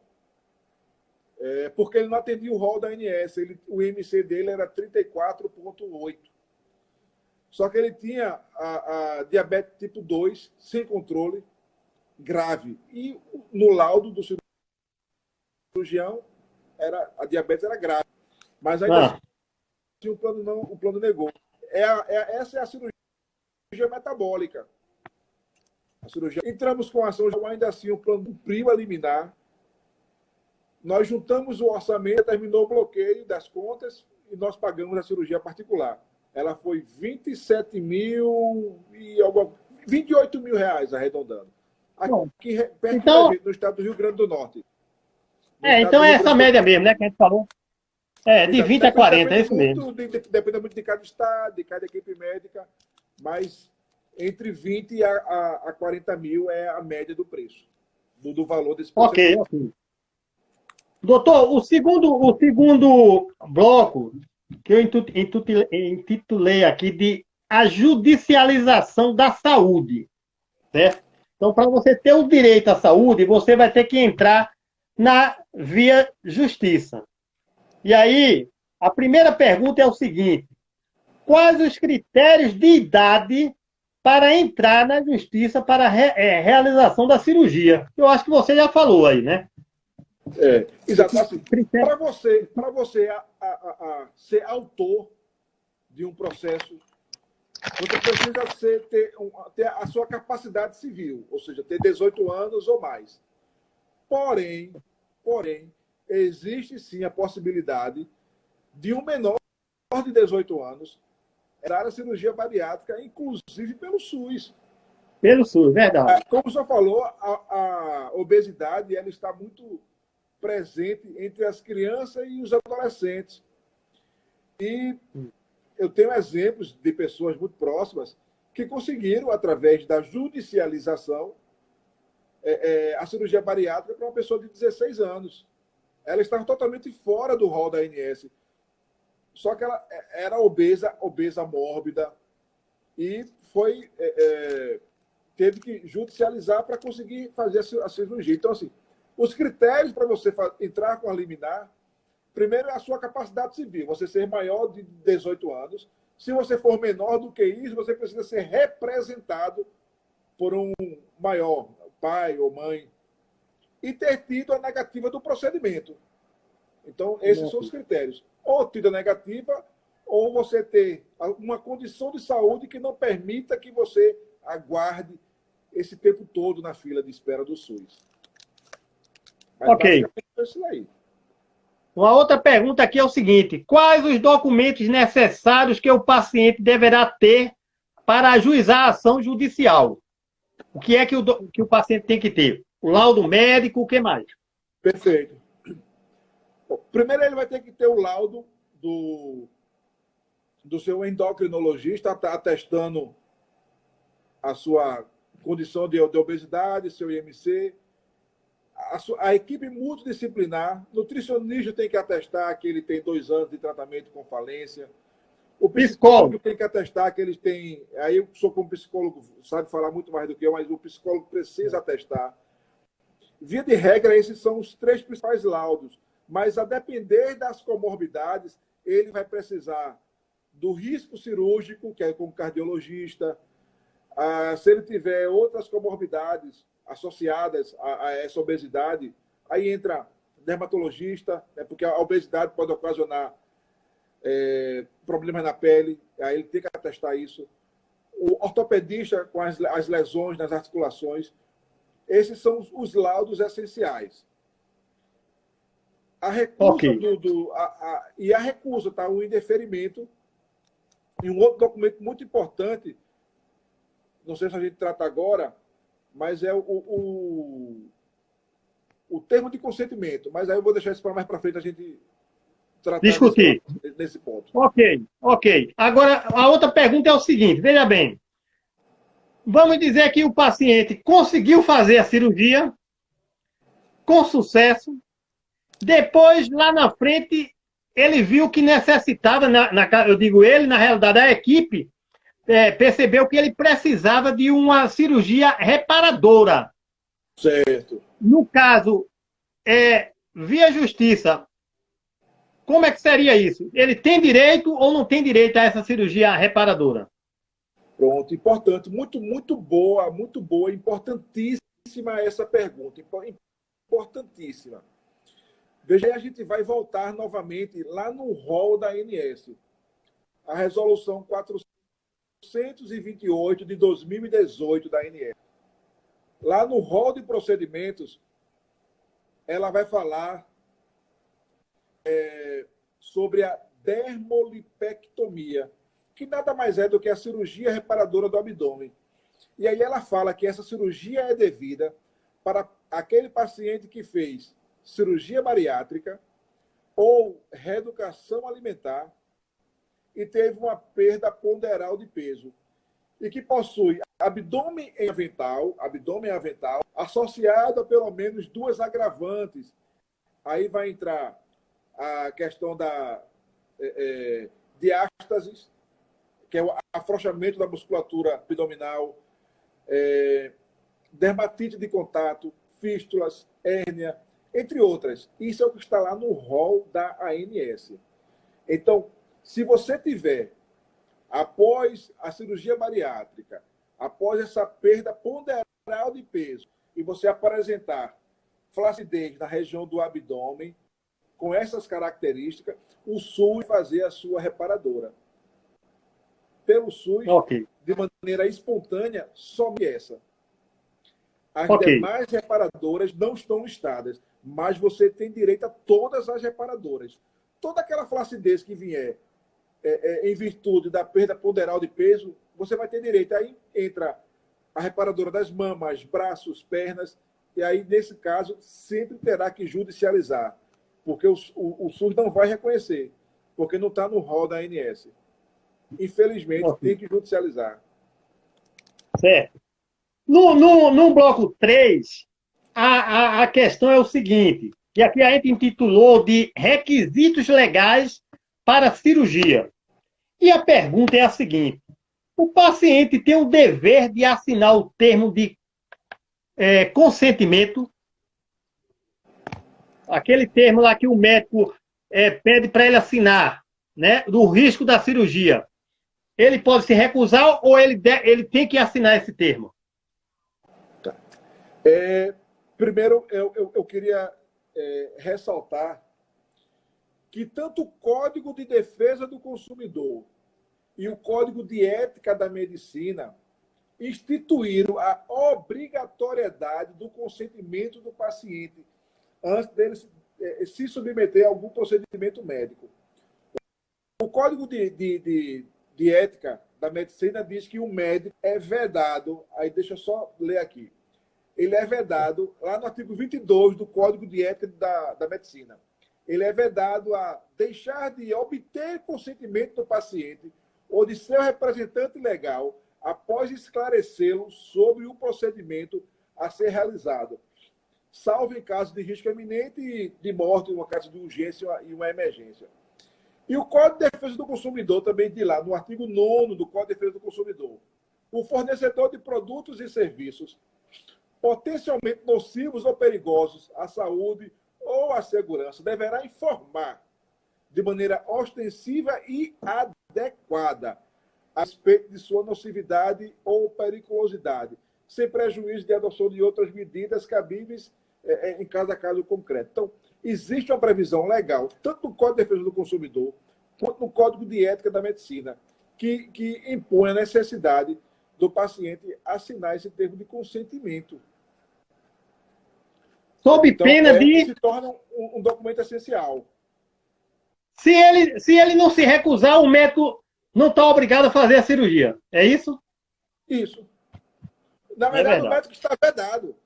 porque ele não atendia o rol da ANS. O IMC dele era 34,8. Só que ele tinha a diabetes tipo 2, sem controle, grave. E no laudo do cirurgião, a diabetes era grave. Mas ainda assim, o plano negou. Essa é a cirurgia metabólica. A cirurgia. Entramos com a ação, ainda assim o plano cumpriu a liminar. Nós juntamos o orçamento, terminou o bloqueio das contas e nós pagamos a cirurgia particular. Ela foi 27 mil e 28 mil reais, arredondando. Aqui perto da gente, no estado do Rio Grande do Norte. Então é essa média mesmo, né, que a gente falou. De 20 a 40, é isso mesmo. Depende muito de cada estado, de cada equipe médica, mas entre 20 a 40 mil é a média do preço, do valor desse procedimento. Ok. Doutor, o segundo bloco, que eu intitulei aqui de a judicialização da saúde, certo? Então, para você ter o direito à saúde, você vai ter que entrar na via justiça. E aí, a primeira pergunta é o seguinte: quais os critérios de idade para entrar na justiça para a realização da cirurgia? Eu acho que você já falou aí, né? Exato. Assim, para você ser autor de um processo, você precisa ter a sua capacidade civil, ou seja, ter 18 anos ou mais. Porém, existe sim a possibilidade de um menor de 18 anos entrar na cirurgia bariátrica, inclusive pelo SUS. Pelo SUS, verdade. Como o senhor falou, a obesidade ela está muito presente entre as crianças e os adolescentes. E eu tenho exemplos de pessoas muito próximas que conseguiram, através da judicialização, a cirurgia bariátrica para uma pessoa de 16 anos. Ela estava totalmente fora do rol da ANS. Só que ela era obesa mórbida, e teve que judicializar para conseguir fazer a cirurgia. Então, assim, os critérios para você entrar com a liminar, primeiro é a sua capacidade civil, você ser maior de 18 anos. Se você for menor do que isso, você precisa ser representado por um maior, pai ou mãe, e ter tido a negativa do procedimento. Então, esses são os critérios. Ou tido a negativa, ou você ter uma condição de saúde que não permita que você aguarde esse tempo todo na fila de espera do SUS. Mas ok. É isso aí. Uma outra pergunta aqui é o seguinte: quais os documentos necessários que o paciente deverá ter para ajuizar a ação judicial? O que é que o paciente tem que ter? O laudo médico, o que mais? Perfeito. Bom, primeiro, ele vai ter que ter o laudo do seu endocrinologista, atestando a sua condição de obesidade, seu IMC. A equipe multidisciplinar, nutricionista tem que atestar que ele tem 2 anos de tratamento com falência. O psicólogo tem que atestar que eles têm... Aí eu sou como psicólogo, sabe falar muito mais do que eu, mas o psicólogo precisa atestar. Via de regra, esses são os 3 principais laudos. Mas, a depender das comorbidades, ele vai precisar do risco cirúrgico, que é como cardiologista. Se ele tiver outras comorbidades associadas a essa obesidade, aí entra dermatologista, né, porque a obesidade pode ocasionar problemas na pele, aí ele tem que atestar isso. O ortopedista com as lesões nas articulações. Esses são os laudos essenciais. A recusa e a recusa, tá? O indeferimento E um outro documento muito importante, não sei se a gente trata agora, mas é o termo de consentimento. Mas aí eu vou deixar isso para mais para frente a gente tratar Discutir. nesse ponto. Ok, ok. Agora, a outra pergunta é o seguinte, veja bem. Vamos dizer que o paciente conseguiu fazer a cirurgia com sucesso. Depois, lá na frente, ele viu que necessitava, eu digo ele, na realidade, a equipe percebeu que ele precisava de uma cirurgia reparadora. Certo. No caso, via justiça, como é que seria isso? Ele tem direito ou não tem direito a essa cirurgia reparadora? Pronto, importante, muito boa, importantíssima essa pergunta, importantíssima. Veja, aí a gente vai voltar novamente lá no rol da ANS, a resolução 428 de 2018 da ANS. Lá no rol de procedimentos, ela vai falar sobre a dermolipectomia, que nada mais é do que a cirurgia reparadora do abdômen. E aí ela fala que essa cirurgia é devida para aquele paciente que fez cirurgia bariátrica ou reeducação alimentar e teve uma perda ponderal de peso e que possui abdômen em avental associado a pelo menos duas agravantes. Aí vai entrar a questão da diástase, que é o afrouxamento da musculatura abdominal, dermatite de contato, fístulas, hérnia, entre outras. Isso é o que está lá no rol da ANS. Então, se você tiver, após a cirurgia bariátrica, após essa perda ponderal de peso, e você apresentar flacidez na região do abdômen, com essas características, o SUS vai fazer a sua reparadora. Pelo SUS, Ok. de maneira espontânea, somente essa. As Ok. demais reparadoras não estão listadas, mas você tem direito a todas as reparadoras. Toda aquela flacidez que vier em virtude da perda ponderal de peso, você vai ter direito. Aí entra a reparadora das mamas, braços, pernas, e aí, nesse caso, sempre terá que judicializar, porque o SUS não vai reconhecer, porque não está no rol da ANS. Infelizmente, tem que judicializar. Certo. No bloco 3, a questão é o seguinte, e aqui a gente intitulou de requisitos legais para a cirurgia. E a pergunta é a seguinte: o paciente tem o dever de assinar o termo de consentimento, aquele termo lá que o médico pede para ele assinar, né, do risco da cirurgia. Ele pode se recusar ou ele tem que assinar esse termo? Tá. Primeiro, eu queria ressaltar que tanto o Código de Defesa do Consumidor e o Código de Ética da Medicina instituíram a obrigatoriedade do consentimento do paciente antes dele se submeter a algum procedimento médico. O Código de Ética da Medicina diz que o médico é vedado, aí deixa eu só ler aqui, ele é vedado, lá no artigo 22 do Código de Ética da Medicina, ele é vedado a deixar de obter consentimento do paciente ou de seu representante legal após esclarecê-lo sobre o procedimento a ser realizado, salvo em caso de risco iminente de morte, em uma caso de urgência e uma emergência. E o Código de Defesa do Consumidor também diz lá, no artigo 9º do Código de Defesa do Consumidor, o fornecedor de produtos e serviços potencialmente nocivos ou perigosos à saúde ou à segurança deverá informar de maneira ostensiva e adequada a respeito de sua nocividade ou periculosidade, sem prejuízo de adoção de outras medidas cabíveis em cada caso concreto. Então, existe uma previsão legal, tanto no Código de Defesa do Consumidor, quanto no Código de Ética da Medicina, que impõe a necessidade do paciente assinar esse termo de consentimento. Sob pena de... se torna um documento essencial. Se ele não se recusar, o médico não está obrigado a fazer a cirurgia. É isso? Isso. Na É verdade, o verdade. médico está vedado.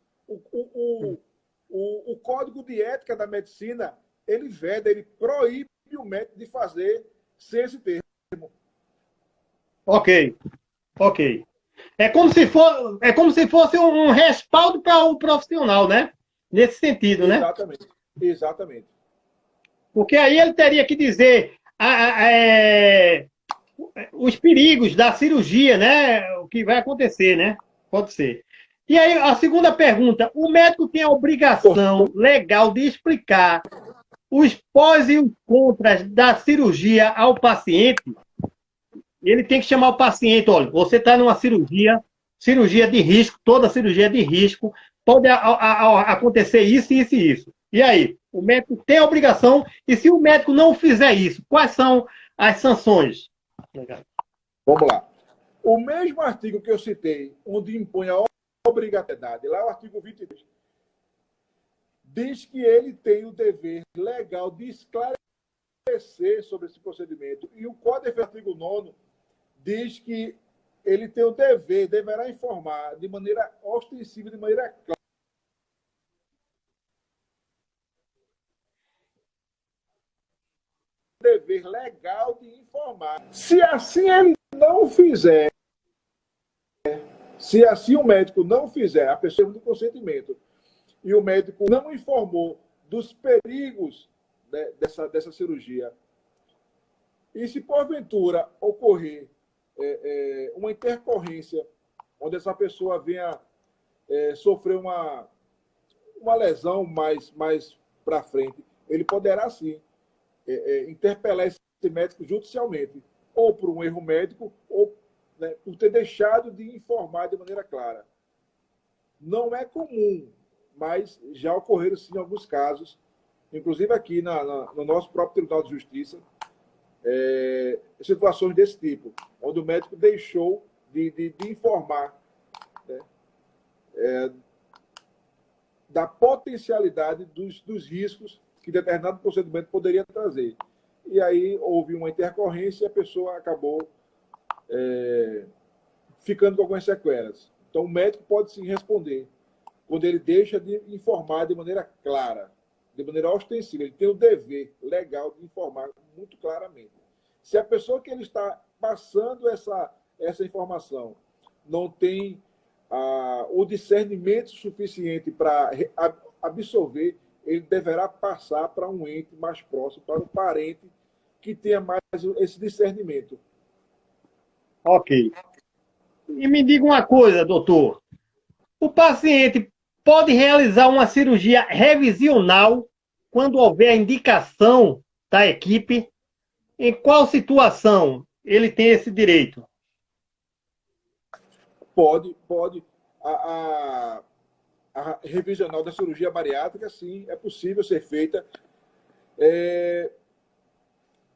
O Código de Ética da Medicina, ele veda, ele proíbe o médico de fazer sem esse termo. Ok, ok. É como se fosse um respaldo para o profissional, né? Nesse sentido, né? Exatamente. Exatamente. Porque aí ele teria que dizer os perigos da cirurgia, né? O que vai acontecer, né? Pode ser. E aí, a segunda pergunta: o médico tem a obrigação legal de explicar os pós e os contras da cirurgia ao paciente? Ele tem que chamar o paciente: olha, você está numa cirurgia de risco, toda cirurgia é de risco, pode acontecer isso, isso e isso. E aí? O médico tem a obrigação, e se o médico não fizer isso, quais são as sanções? Vamos lá. O mesmo artigo que eu citei, onde impõe a obrigatoriedade, lá o artigo 23, diz que ele tem o dever legal de esclarecer sobre esse procedimento. E o Código, artigo 9, diz que ele tem o dever, deverá informar de maneira ostensiva, de maneira clara, dever legal de informar. Se assim ele não fizer, se assim o médico não fizer, a pessoa do consentimento, e o médico não informou dos perigos, né, dessa cirurgia, e se porventura ocorrer uma intercorrência, onde essa pessoa venha sofrer uma lesão mais para frente, ele poderá sim interpelar esse médico judicialmente, ou por um erro médico, ou, né, por ter deixado de informar de maneira clara. Não é comum, mas já ocorreram sim alguns casos, inclusive aqui no nosso próprio Tribunal de Justiça, situações desse tipo, onde o médico deixou de informar, né, da potencialidade dos riscos que determinado procedimento poderia trazer. E aí houve uma intercorrência e a pessoa acabou ficando com algumas sequelas. Então o médico pode sim responder quando ele deixa de informar de maneira clara, de maneira ostensiva. Ele tem o dever legal de informar muito claramente. Se a pessoa que ele está passando essa informação não tem o discernimento suficiente para absorver, ele deverá passar para um ente mais próximo, para um parente que tenha mais esse discernimento. Ok. E me diga uma coisa, doutor. O paciente pode realizar uma cirurgia revisional quando houver a indicação da equipe? Em qual situação ele tem esse direito? Pode. A revisional da cirurgia bariátrica, sim, é possível ser feita.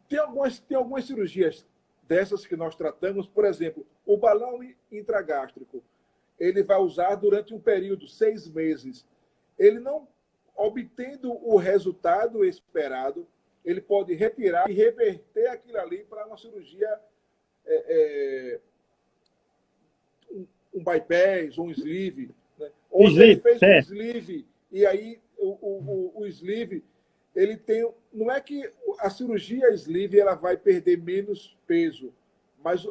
Tem algumas cirurgias dessas que nós tratamos, por exemplo, o balão intragástrico, ele vai usar durante um período, 6 meses. Ele não obtendo o resultado esperado, ele pode retirar e reverter aquilo ali para uma cirurgia, um bypass, um sleeve. Né? Ou se ele fez um sleeve, e aí o sleeve, ele tem... Não é que a cirurgia sleeve ela vai perder menos peso, mas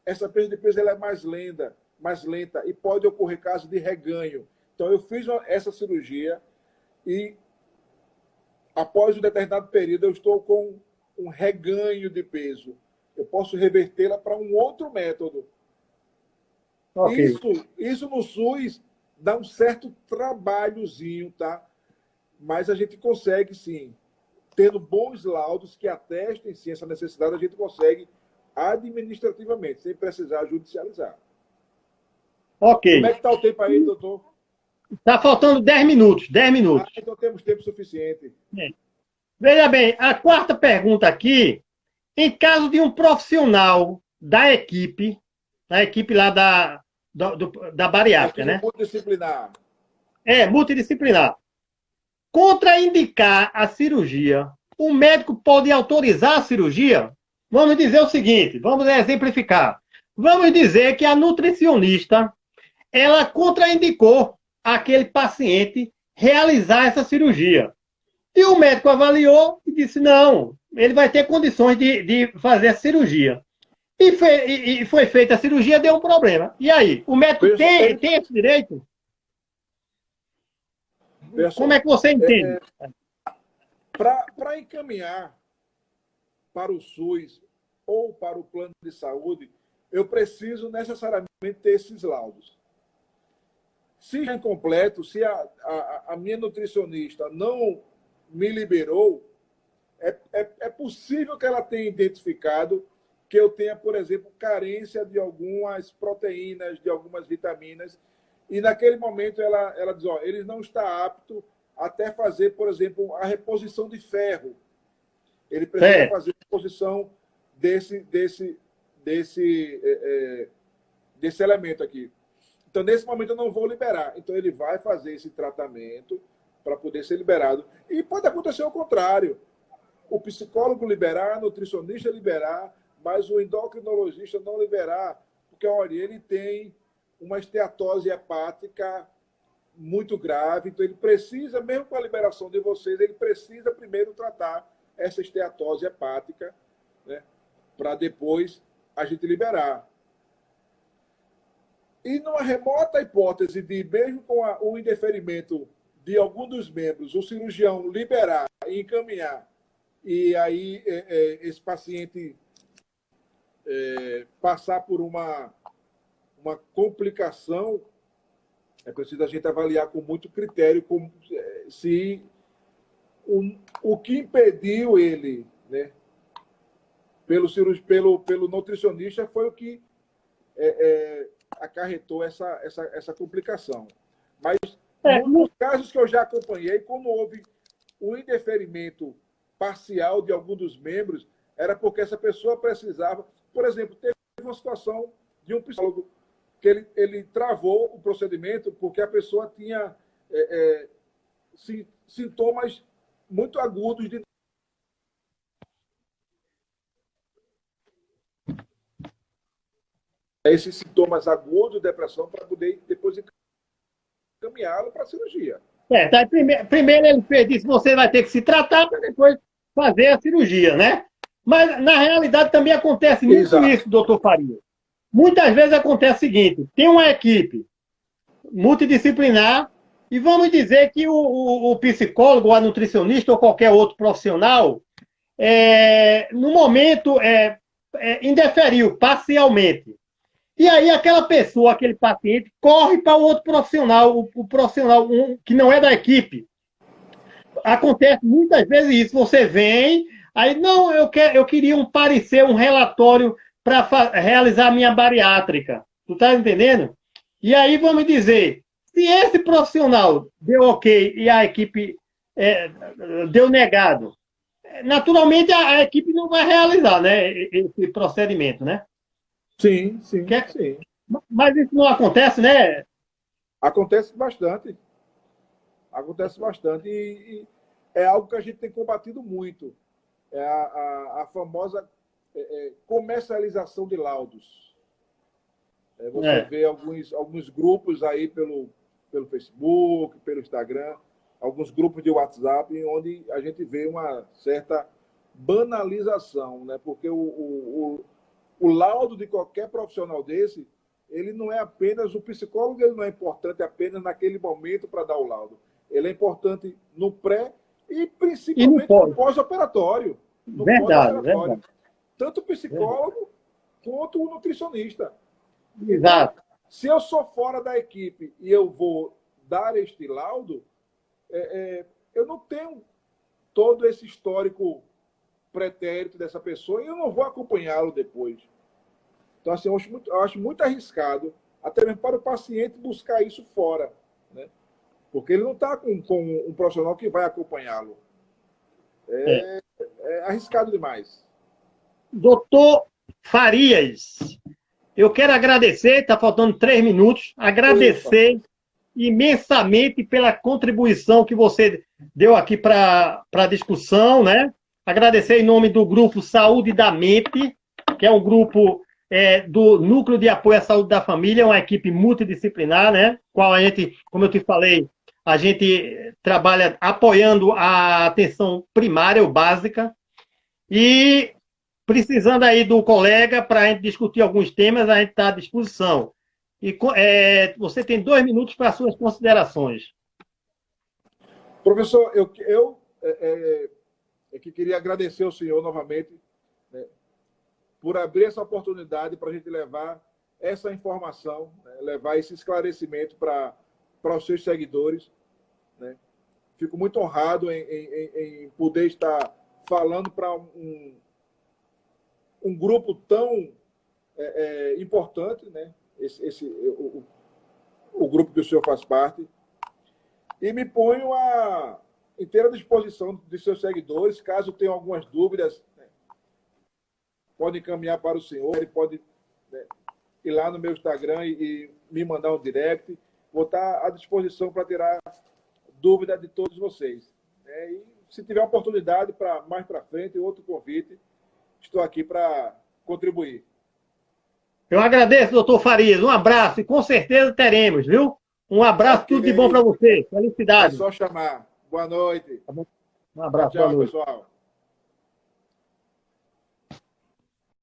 essa perda de peso ela é mais lenta, e pode ocorrer caso de reganho. Então, eu fiz essa cirurgia e, após um determinado período, eu estou com um reganho de peso. Eu posso revertê-la para um outro método. Okay. Isso no SUS dá um certo trabalhozinho, tá? Mas a gente consegue, sim, tendo bons laudos que atestem, sim, essa necessidade, a gente consegue administrativamente, sem precisar judicializar. Ok. Como é que está o tempo aí, doutor? Está faltando 10 minutos. 10 minutos. Então temos tempo suficiente. Veja bem, a quarta pergunta aqui, em caso de um profissional da equipe lá da bariátrica, né? Multidisciplinar. Multidisciplinar. Contraindicar a cirurgia, o médico pode autorizar a cirurgia? Vamos dizer o seguinte, vamos exemplificar. Vamos dizer que a nutricionista, ela contraindicou aquele paciente realizar essa cirurgia. E o médico avaliou e disse, não, ele vai ter condições de fazer a cirurgia. E foi feita a cirurgia, deu um problema. E aí, o médico tem esse direito? Como é que você entende? Para encaminhar para o SUS ou para o plano de saúde, eu preciso necessariamente ter esses laudos. Se é incompleto, se a minha nutricionista não me liberou, é possível que ela tenha identificado que eu tenha, por exemplo, carência de algumas proteínas, de algumas vitaminas, e naquele momento ela diz, ele não está apto até fazer, por exemplo, a reposição de ferro. Ele precisa fazer a reposição desse elemento aqui. Então, nesse momento, eu não vou liberar. Então, ele vai fazer esse tratamento para poder ser liberado. E pode acontecer o contrário. O psicólogo liberar, a nutricionista liberar, mas o endocrinologista não liberar, porque, olha, ele tem uma esteatose hepática muito grave, então ele precisa, mesmo com a liberação de vocês, ele precisa primeiro tratar essa esteatose hepática, né, para depois a gente liberar. E numa remota hipótese de, mesmo com o indeferimento de algum dos membros, o cirurgião liberar e encaminhar, e aí esse paciente passar por uma complicação, é preciso a gente avaliar com muito critério se o que impediu ele, né, pelo nutricionista foi o que acarretou essa complicação. Mas, nos casos que eu já acompanhei, como houve o indeferimento parcial de algum dos membros, era porque essa pessoa precisava... Por exemplo, teve uma situação de um psicólogo que ele travou o procedimento porque a pessoa tinha sintomas muito agudos de... Esses sintomas agudos de depressão para poder depois encaminhá-lo para a cirurgia. Tá, primeiro ele fez isso, você vai ter que se tratar para depois fazer a cirurgia, né? Mas, na realidade, também acontece muito isso, doutor Faria. Muitas vezes acontece o seguinte, tem uma equipe multidisciplinar e vamos dizer que o psicólogo, a nutricionista ou qualquer outro profissional, no momento, indeferiu parcialmente. E aí aquela pessoa, aquele paciente, corre para o outro profissional, o profissional que não é da equipe. Acontece muitas vezes isso. Você vem, aí, não, eu queria um parecer, um relatório para realizar a minha bariátrica. Tu tá entendendo? E aí vamos dizer, se esse profissional deu ok e a equipe deu negado, naturalmente a equipe não vai realizar, né, esse procedimento, né? Sim. Mas isso não acontece, né? Acontece bastante. Acontece bastante. E é algo que a gente tem combatido muito. É a famosa comercialização de laudos. Você vê alguns grupos aí pelo Facebook, pelo Instagram, alguns grupos de WhatsApp, onde a gente vê uma certa banalização, né? Porque o laudo de qualquer profissional desse, ele não é apenas, o psicólogo ele não é importante apenas naquele momento para dar o laudo. Ele é importante no pré e principalmente no pós-operatório. Verdade. Tanto o psicólogo quanto o nutricionista. Exato. Se eu sou fora da equipe e eu vou dar este laudo, eu não tenho todo esse histórico pretérito dessa pessoa e eu não vou acompanhá-lo depois. Então, assim, eu acho muito arriscado, até mesmo para o paciente buscar isso fora, né? Porque ele não está com um profissional que vai acompanhá-lo. É arriscado demais. Doutor Farias, eu quero agradecer, está faltando 3 minutos, agradecer imensamente pela contribuição que você deu aqui para a discussão, né? Agradecer em nome do grupo Saúde da Mente, que é um grupo do Núcleo de Apoio à Saúde da Família, uma equipe multidisciplinar, né? Qual a gente, como eu te falei, a gente trabalha apoiando a atenção primária ou básica. E precisando aí do colega para a gente discutir alguns temas, a gente está à disposição. E você tem 2 minutos para suas considerações. Professor, eu que queria agradecer ao senhor novamente, né, por abrir essa oportunidade para a gente levar essa informação, né, levar esse esclarecimento para os seus seguidores. Né. Fico muito honrado em poder estar falando para um grupo tão importante, né, o grupo que o senhor faz parte, e me ponho à inteira disposição de seus seguidores, caso tenham algumas dúvidas, né, pode encaminhar para o senhor, ele pode, né, ir lá no meu Instagram e me mandar um direct, vou estar à disposição para tirar dúvida de todos vocês. E se tiver oportunidade para mais para frente, outro convite, estou aqui para contribuir. Eu agradeço, doutor Farias. Um abraço e com certeza teremos, viu? Um abraço, tudo de bom para você. Felicidade. É só chamar. Boa noite. Um abraço, tchau, boa noite. pessoal.